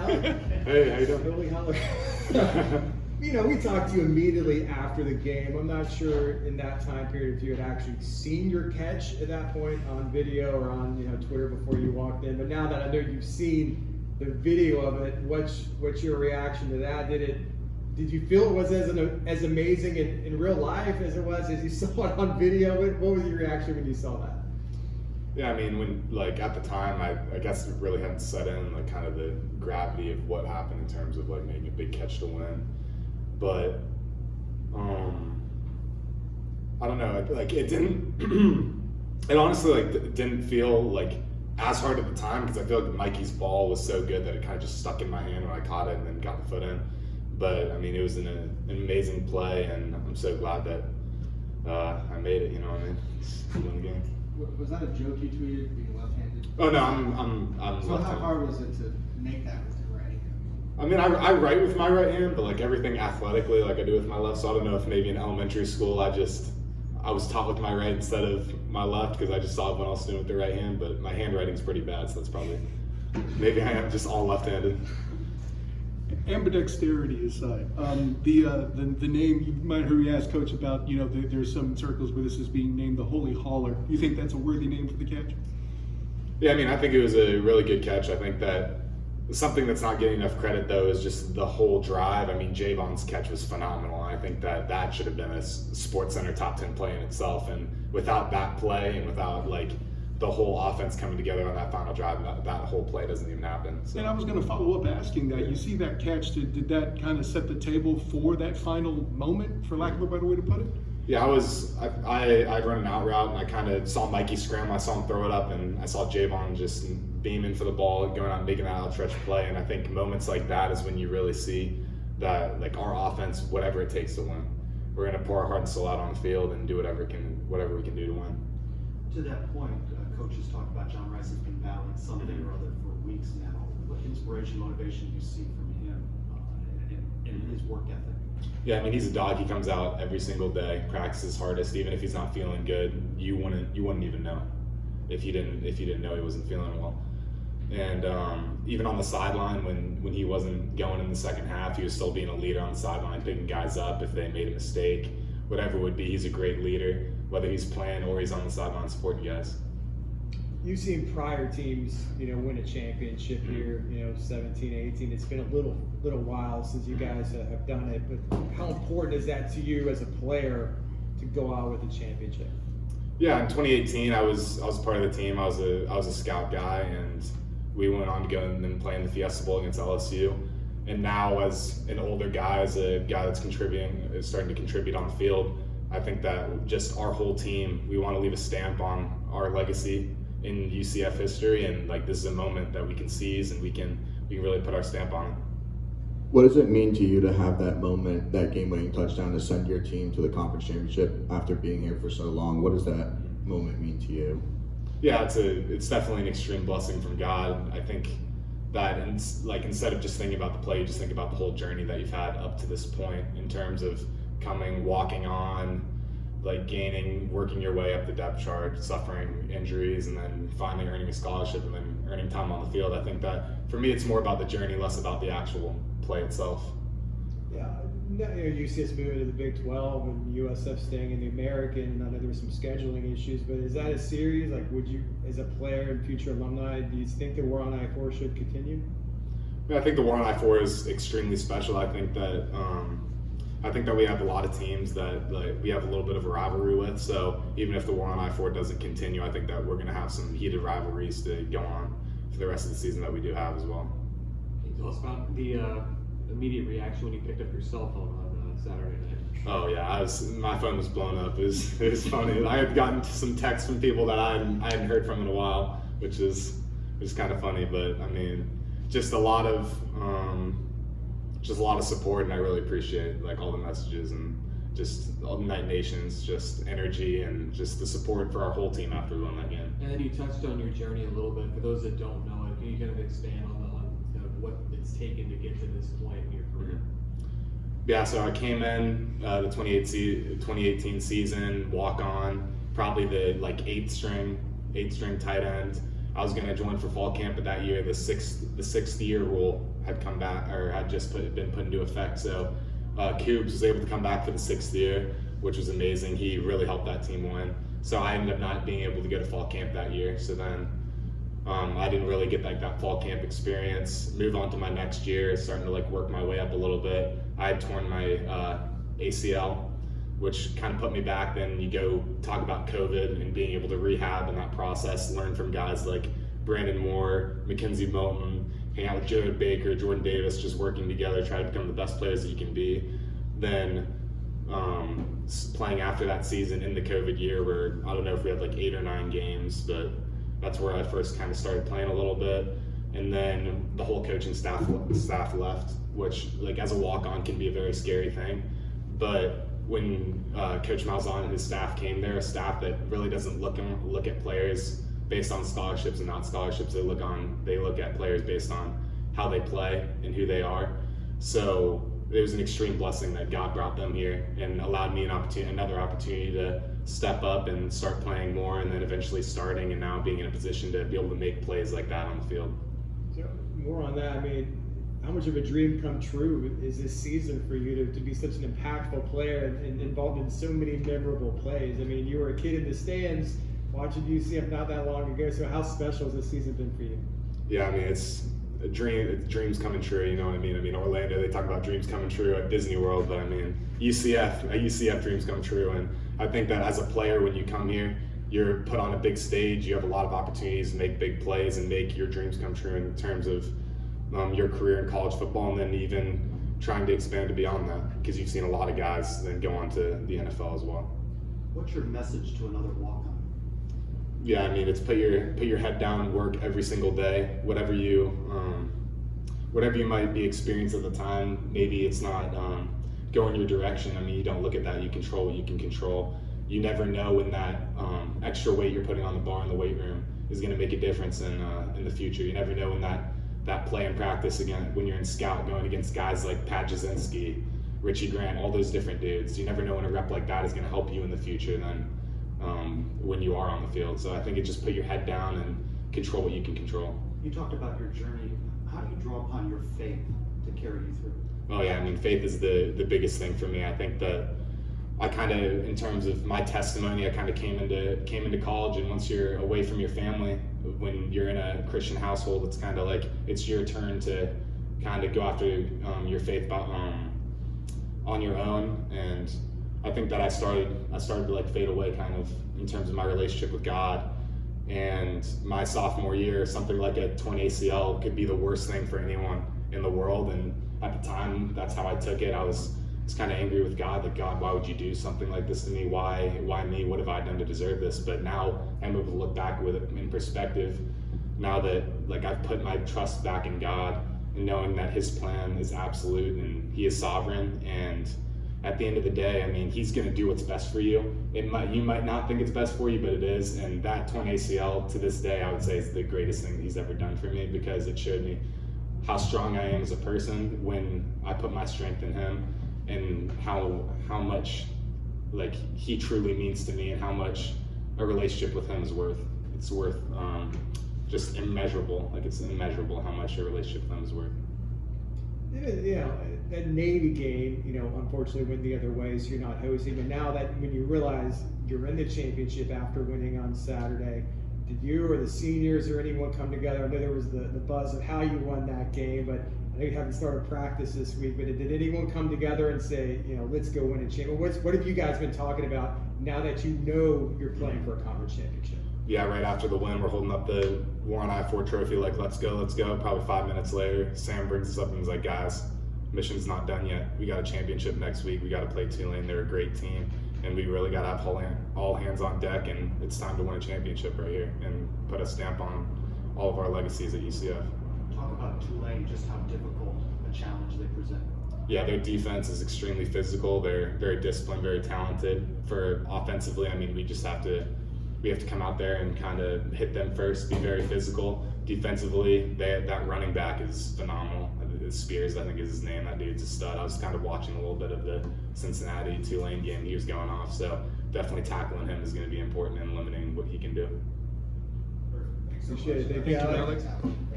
Hey, how you doing? Billy Holler. We talked to you immediately after the game. I'm not sure in that time period if you had actually seen your catch at that point on video or on Twitter before you walked in. But now that I know you've seen the video of it, what's your reaction to that? Did you feel it was as amazing in real life as it was as you saw it on video? What was your reaction when you saw that? Yeah, I mean, when at the time, I guess it really hadn't set in kind of the gravity of what happened in terms of making a big catch to win. But I don't know, it didn't. It honestly didn't feel as hard at the time because I feel like Mikey's ball was so good that it kind of just stuck in my hand when I caught it and then got the foot in. But I mean, it was an amazing play, and I'm so glad that I made it. It's win the game. Was that a joke you tweeted, being left-handed? Oh no, I'm So left-handed. how hard was it to make that with your right hand? I mean, I write with my right hand, but everything athletically, I do with my left. So I don't know if maybe in elementary school I was taught with my right instead of my left because I just saw everyone else doing it with their right hand. But my handwriting's pretty bad, so that's probably maybe I am just all left-handed. Ambidexterity aside, the name, you might have heard me ask Coach about, there's some circles where this is being named the Holy Holler. You think that's a worthy name for the catch? Yeah, I mean, I think it was a really good catch. I think that something that's not getting enough credit, though, is just the whole drive. I mean, Javon's catch was phenomenal. I think that should have been a SportsCenter top 10 play in itself. And without that play and without, the whole offense coming together on that final drive, that whole play doesn't even happen. So. And I was going to follow up asking that. You see that catch, did that kind of set the table for that final moment, for lack of a better way to put it? Yeah, I'd run an out route, and I kind of saw Mikey scramble. I saw him throw it up, and I saw Javon just beaming for the ball, going out and making that outstretched play. And I think moments like that is when you really see that, our offense, whatever it takes to win, we're going to pour our heart and soul out on the field and do whatever we can do to win. To that point, coaches talk about John Rice has been battling something or other for weeks now. What inspiration, motivation do you see from him and his work ethic? Yeah, I mean, he's a dog. He comes out every single day, practices hardest. Even if he's not feeling good, you wouldn't even know if you didn't know he wasn't feeling well. And even on the sideline, when he wasn't going in the second half, he was still being a leader on the sideline, picking guys up if they made a mistake, whatever it would be. He's a great leader, whether he's playing or he's on the sideline supporting guys. You've seen prior teams, win a championship here, 17, 18. It's been a little while since you guys have done it, but how important is that to you as a player to go out with a championship? Yeah, in 2018, I was part of the team. I was a scout guy, and we went on to go and then play in the Fiesta Bowl against LSU. And now, as an older guy, as a guy that's starting to contribute on the field, I think that just our whole team, we want to leave a stamp on our legacy in UCF history, and this is a moment that we can seize and we can really put our stamp on it. What does it mean to you to have that moment, that game-winning touchdown to send your team to the conference championship after being here for so long? What does that moment mean to you? Yeah, it's definitely an extreme blessing from God. I think that instead of just thinking about the play, you just think about the whole journey that you've had up to this point in terms of walking on, gaining, working your way up the depth chart, suffering injuries, and then finally earning a scholarship and then earning time on the field. I think that for me, it's more about the journey, less about the actual play itself. Yeah, UCF's moving to the Big 12 and USF staying in the American, and I know there were some scheduling issues, but is that a series? Would you, as a player and future alumni, do you think the war on I-4 should continue? I think the war on I-4 is extremely special. I think that we have a lot of teams that we have a little bit of a rivalry with. So even if the war on I-4 doesn't continue, I think that we're going to have some heated rivalries to go on for the rest of the season that we do have as well. Can you tell us about the immediate reaction when you picked up your cell phone on Saturday night? Oh yeah, my phone was blown up. It was funny. I had gotten some texts from people that I hadn't heard from in a while, which is kind of funny. But I mean, just a lot of support, and I really appreciate all the messages and just all the Night Nation's just energy and just the support for our whole team after we won that game. And then you touched on your journey a little bit. For those that don't know it, can you kind of expand on kind of what it's taken to get to this point in your career? Yeah, so I came in the 2018 season, walk on, probably the eighth string tight end, I was going to join for fall camp, but that year the sixth year rule had come back, or had just been put into effect. So Coops was able to come back for the 6th year, which was amazing. He really helped that team win. So I ended up not being able to go to fall camp that year. So then I didn't really get that fall camp experience. Move on to my next year, starting to work my way up a little bit. I had torn my ACL, which kind of put me back. Then you go talk about COVID and being able to rehab in that process, learn from guys like Brandon Moore, Mackenzie Moulton, hang out with Jared Baker, Jordan Davis, just working together, try to become the best players that you can be. Then playing after that season in the COVID year, where I don't know if we had 8 or 9 games, but that's where I first kind of started playing a little bit. And then the whole coaching staff left, which as a walk-on can be a very scary thing. But when Coach Malzahn and his staff came there, a staff that really doesn't look at players based on scholarships and not scholarships. They look at players based on how they play and who they are. So it was an extreme blessing that God brought them here and allowed me another opportunity to step up and start playing more, and then eventually starting and now being in a position to be able to make plays like that on the field. So more on that, I mean, how much of a dream come true is this season for you to be such an impactful player and involved in so many memorable plays? I mean, you were a kid in the stands watching UCF not that long ago, so how special has this season been for you? Yeah, I mean, it's a dream. It's dreams coming true, you know what I mean? I mean, Orlando, they talk about dreams coming true at Disney World, but I mean, UCF dreams come true. And I think that as a player, when you come here, you're put on a big stage, you have a lot of opportunities to make big plays and make your dreams come true in terms of your career in college football, and then even trying to expand to beyond that, because you've seen a lot of guys then go on to the NFL as well. What's your message to another walk-on? Yeah, I mean, it's put your head down and work every single day. Whatever you might be experiencing at the time, maybe it's not going your direction. I mean, you don't look at that. You control what you can control. You never know when that extra weight you're putting on the bar in the weight room is going to make a difference in the future. You never know when that play in practice, again, when you're in scout going against guys like Pat Jasinski, Richie Grant, all those different dudes. You never know when a rep like that is going to help you in the future than when you are on the field. So I think it just put your head down and control what you can control. You talked about your journey. How do you draw upon your faith to carry you through? Oh yeah, I mean, faith is the biggest thing for me. I think that I kind of, in terms of my testimony, I kind of came into college, and once you're away from your family, when you're in a Christian household, it's kind of like it's your turn to kind of go after your faith on your own. And I think that I started to fade away kind of in terms of my relationship with God. And my sophomore year, something like a torn ACL could be the worst thing for anyone in the world. And at the time, that's how I took it. I was kind of angry with God, like, God, why would you do something like this to me? Why me? What have I done to deserve this? But now I'm able to look back with it in perspective. Now that I've put my trust back in God, and knowing that His plan is absolute and He is sovereign, and at the end of the day, I mean, He's going to do what's best for you. You might not think it's best for you, but it is. And that torn ACL, to this day, I would say is the greatest thing that He's ever done for me, because it showed me how strong I am as a person when I put my strength in Him, and how much He truly means to me, and how much a relationship with Him is worth. It's worth just immeasurable. It's immeasurable how much a relationship with Him is worth. That Navy game, unfortunately went the other way, so you're not hosting. But now that when you realize you're in the championship after winning on Saturday, did you or the seniors or anyone come together? I know there was the buzz of how you won that game, but I know you haven't started practice this week. But did anyone come together and say, let's go win a championship? What have you guys been talking about now that you know you're playing for a conference championship? Yeah, right after the win, we're holding up the Warren I-4 trophy, let's go. Probably 5 minutes later, Sam brings us up and he's like, guys, mission's not done yet. We got a championship next week. We got to play Tulane. They're a great team, and we really got to have all hands on deck, and it's time to win a championship right here and put a stamp on all of our legacies at UCF. Talk about Tulane, just how difficult a challenge they present. Yeah, their defense is extremely physical. They're very disciplined, very talented. For offensively, I mean, we have to come out there and kind of hit them first, be very physical. Defensively, that running back is phenomenal. Spears, I think is his name. That dude's a stud. I was kind of watching a little bit of the Cincinnati-Tulane game. He was going off, so definitely tackling him is going to be important and limiting what he can do. Perfect. so Appreciate it. much. Thank you, Alec. Thanks, Alec.